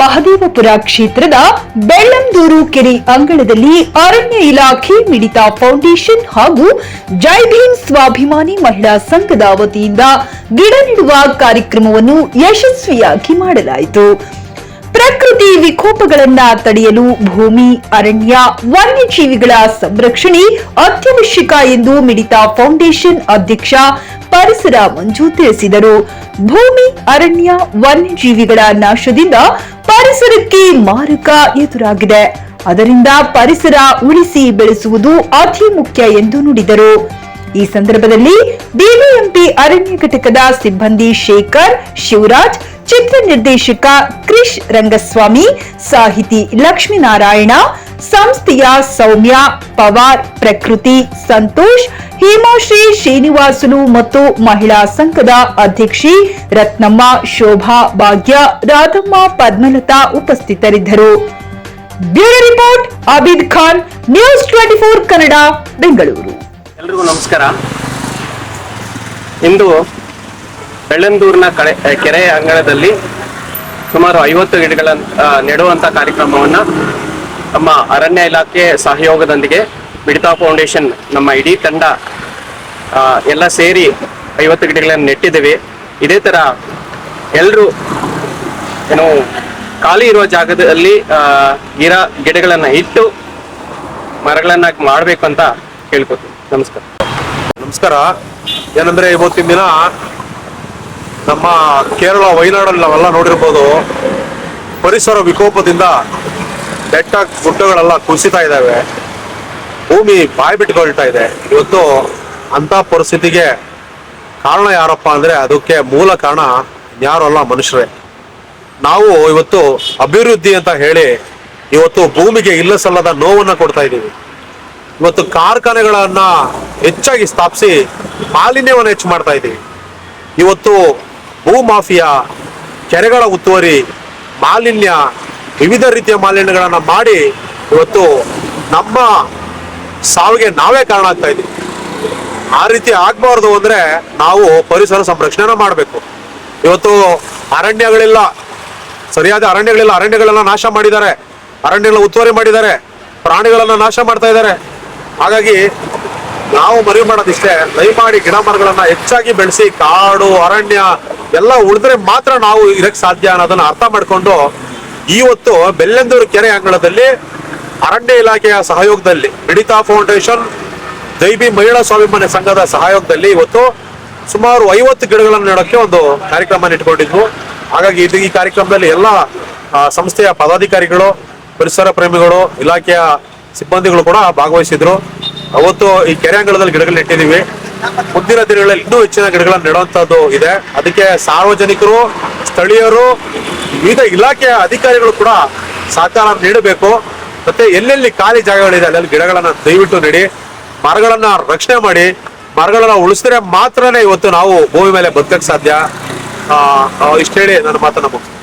ಮಹದೇವಪುರ ಕ್ಷೇತ್ರದ ಬೆಳ್ಳಂದೂರು ಕೆರೆ ಅಂಗಳದಲ್ಲಿ ಅರಣ್ಯ ಇಲಾಖೆ ಮಿಡಿತ ಫೌಂಡೇಶನ್ ಹಾಗೂ ಜೈ ಭೀಮ್ ಸ್ವಾಭಿಮಾನಿ ಮಹಿಳಾ ಸಂಘದ ವತಿಯಿಂದ ಗಿಡ ನೆಡುವ ಕಾರ್ಯಕ್ರಮವನ್ನು ಯಶಸ್ವಿಯಾಗಿ ಮಾಡಲಾಯಿತು. ಪ್ರಕೃತಿ ವಿಕೋಪಗಳನ್ನು ತಡೆಯಲು ಭೂಮಿ, ಅರಣ್ಯ, ವನ್ಯಜೀವಿಗಳ ಸಂರಕ್ಷಣೆ ಅತ್ಯವಶ್ಯಕ ಎಂದು ಮಿಡಿತ ಫೌಂಡೇಶನ್ ಅಧ್ಯಕ್ಷ ಪರಿಸರ ಮಂಜು ತಿಳಿಸಿದರು. ಭೂಮಿ, ಅರಣ್ಯ, ವನ್ಯಜೀವಿಗಳ ನಾಶದಿಂದ ಪರಿಸರಕ್ಕೆ ಮಾರಕ ಎದುರಾಗಿದೆ. ಅದರಿಂದ ಪರಿಸರ ಉಳಿಸಿ ಬೆಳೆಸುವುದು ಅತಿ ಮುಖ್ಯ ಎಂದು ನುಡಿದರು. ಈ ಸಂದರ್ಭದಲ್ಲಿ ಬಿಬಿಎಂಪಿ ಅರಣ್ಯ ಘಟಕದ ಸಿಬ್ಬಂದಿ ಶೇಖರ್, ಶಿವರಾಜ್, ಚಿತ್ರ ನಿರ್ದೇಶಕ ಕ್ರಿಶ್ ರಂಗಸ್ವಾಮಿ, ಸಾಹಿತಿ ಲಕ್ಷ್ಮೀನಾರಾಯಣ, ಸಂಸ್ಥೆಯ ಸೌಮ್ಯ, ಪವಾರ್, ಪ್ರಕೃತಿ, ಸಂತೋಷ್, ಹೇಮಾಶ್ರೀ, ಶ್ರೀನಿವಾಸುಲು ಮತ್ತು ಮಹಿಳಾ ಸಂಘದ ಅಧ್ಯಕ್ಷೆ ರತ್ನಮ್ಮ, ಶೋಭಾ, ಭಾಗ್ಯ, ರಾಧಮ್ಮ, ಪದ್ಮಲತಾ ಉಪಸ್ಥಿತರಿದ್ದರು. Bureau report Abid Khan, news 24 Kannada, Bengaluru. ಎಲ್ರಿಗೂ ನಮಸ್ಕಾರ. ಇಂದು ಬೆಳ್ಳಂದೂರಿನ ಕೆರೆ ಅಂಗಳದಲ್ಲಿ ಸುಮಾರು 50 ಗಿಡಗಳನ್ನು ನೆಡುವಂಥ ಕಾರ್ಯಕ್ರಮವನ್ನು ನಮ್ಮ ಅರಣ್ಯ ಇಲಾಖೆ ಸಹಯೋಗದೊಂದಿಗೆ ಮಿಡಿತ ಫೌಂಡೇಶನ್ ನಮ್ಮ ಇಡೀ ತಂಡ ಎಲ್ಲ ಸೇರಿ 50 ಗಿಡಗಳನ್ನು ನೆಟ್ಟಿದ್ದೇವೆ. ಇದೇ ಥರ ಎಲ್ಲರೂ ಖಾಲಿ ಇರುವ ಜಾಗದಲ್ಲಿ ಗಿಡಗಳನ್ನು ಇಟ್ಟು ಮರಗಳನ್ನಾಗಿ ಮಾಡಬೇಕು ಅಂತ ಕೇಳ್ಕೊತೀನಿ. ನಮಸ್ಕಾರ. ಏನಂದ್ರೆ ಇವತ್ತಿನ ದಿನ ನಮ್ಮ ಕೇರಳ ವಯನಾಡಲ್ಲಿ ನಾವೆಲ್ಲ ನೋಡಿರ್ಬೋದು, ಪರಿಸರ ವಿಕೋಪದಿಂದ ಬೆಟ್ಟ ಗುಡ್ಡಗಳೆಲ್ಲ ಕುಸಿತಾ ಇದ್ದಾವೆ, ಭೂಮಿ ಬಾಯಿ ಬಿಟ್ಟುಕೊಳ್ತಾ ಇದೆ. ಇವತ್ತು ಅಂತ ಪರಿಸ್ಥಿತಿಗೆ ಕಾರಣ ಯಾರಪ್ಪ ಅಂದ್ರೆ ಅದಕ್ಕೆ ಮೂಲ ಕಾರಣ ಯಾರಲ್ಲ, ಮನುಷ್ಯರೇ. ನಾವು ಇವತ್ತು ಅಭಿವೃದ್ಧಿ ಅಂತ ಹೇಳಿ ಇವತ್ತು ಭೂಮಿಗೆ ಇಲ್ಲ ಸಲ್ಲದ ನೋವನ್ನ ಕೊಡ್ತಾ ಇದ್ದೀವಿ. ಇವತ್ತು ಕಾರ್ಖಾನೆಗಳನ್ನ ಹೆಚ್ಚಾಗಿ ಸ್ಥಾಪಿಸಿ ಮಾಲಿನ್ಯವನ್ನು ಹೆಚ್ಚು ಮಾಡ್ತಾ ಇದ್ದೀವಿ. ಇವತ್ತು ಭೂ ಮಾಫಿಯಾ, ಕೆರೆಗಳ ಒತ್ತುವರಿ, ಮಾಲಿನ್ಯ, ವಿವಿಧ ರೀತಿಯ ಮಾಲಿನ್ಯಗಳನ್ನ ಮಾಡಿ ಇವತ್ತು ನಮ್ಮ ಸಾವಿಗೆ ನಾವೇ ಕಾರಣ ಆಗ್ತಾ ಇದ್ದೀವಿ. ಆ ರೀತಿ ಆಗ್ಬಾರ್ದು ಅಂದ್ರೆ ನಾವು ಪರಿಸರ ಸಂರಕ್ಷಣೆ ಮಾಡಬೇಕು. ಇವತ್ತು ಅರಣ್ಯಗಳಿಲ್ಲ, ಸರಿಯಾದ ಅರಣ್ಯಗಳಿಲ್ಲ, ಅರಣ್ಯಗಳನ್ನ ನಾಶ ಮಾಡಿದ್ದಾರೆ, ಅರಣ್ಯಗಳ ಒತ್ತುವರಿ ಮಾಡಿದ್ದಾರೆ, ಪ್ರಾಣಿಗಳನ್ನ ನಾಶ ಮಾಡ್ತಾ ಇದ್ದಾರೆ. ಹಾಗಾಗಿ ನಾವು ಮನವಿ ಮಾಡೋದಿಷ್ಟೇ, ದಯಮಾಡಿ ಗಿಡ ಮರಗಳನ್ನ ಹೆಚ್ಚಾಗಿ ಬೆಳೆಸಿ ಕಾಡು, ಅರಣ್ಯ ಎಲ್ಲ ಉಳಿದ್ರೆ ಮಾತ್ರ ನಾವು ಇರಕ್ಕೆ ಸಾಧ್ಯ ಅನ್ನೋದನ್ನ ಅರ್ಥ ಮಾಡ್ಕೊಂಡು ಇವತ್ತು ಬೆಳ್ಳಂದೂರು ಕೆರೆ ಅಂಗಳದಲ್ಲಿ ಅರಣ್ಯ ಇಲಾಖೆಯ ಸಹಯೋಗದಲ್ಲಿ ಮಿಡಿತ ಫೌಂಡೇಶನ್, ಜೈ ಭೀಮ್ ಮಹಿಳಾ ಸ್ವಾಭಿಮಾನಿ ಸಂಘದ ಸಹಯೋಗದಲ್ಲಿ ಇವತ್ತು ಸುಮಾರು 50 ಗಿಡಗಳನ್ನು ನೆಡೋಕ್ಕೆ ಒಂದು ಕಾರ್ಯಕ್ರಮ ಇಟ್ಕೊಂಡಿದ್ವು. ಹಾಗಾಗಿ ಈ ಕಾರ್ಯಕ್ರಮದಲ್ಲಿ ಎಲ್ಲ ಸಂಸ್ಥೆಯ ಪದಾಧಿಕಾರಿಗಳು, ಪರಿಸರ ಪ್ರೇಮಿಗಳು, ಇಲಾಖೆಯ ಸಿಬ್ಬಂದಿಗಳು ಕೂಡ ಭಾಗವಹಿಸಿದ್ರು. ಅವತ್ತು ಈ ಕೆರೆ ಅಂಗಳದಲ್ಲಿ ಗಿಡಗಳು ನೆಟ್ಟಿದ್ದೀವಿ. ಮುಂದಿನ ದಿನಗಳಲ್ಲಿ ಇನ್ನೂ ಹೆಚ್ಚಿನ ಗಿಡಗಳನ್ನು ನೆಡುವಂಥದ್ದು ಇದೆ. ಅದಕ್ಕೆ ಸಾರ್ವಜನಿಕರು, ಸ್ಥಳೀಯರು, ವಿವಿಧ ಇಲಾಖೆಯ ಅಧಿಕಾರಿಗಳು ಕೂಡ ಸಹಕಾರ ನೀಡಬೇಕು. ಮತ್ತೆ ಎಲ್ಲೆಲ್ಲಿ ಖಾಲಿ ಜಾಗಗಳಿದೆ ಅಲ್ಲೆಲ್ಲಿ ಗಿಡಗಳನ್ನ ದಯವಿಟ್ಟು ನೆಡಿ, ಮರಗಳನ್ನ ರಕ್ಷಣೆ ಮಾಡಿ. ಮರಗಳನ್ನ ಉಳಿಸಿದ್ರೆ ಮಾತ್ರನೇ ಇವತ್ತು ನಾವು ಭೂಮಿ ಮೇಲೆ ಬದುಕಕ್ಕೆ ಸಾಧ್ಯ. ಇಷ್ಟು ಹೇಳಿ ನನ್ನ ಮಾತನ್ನ ಮುಗಿಸ್ತೀನಿ.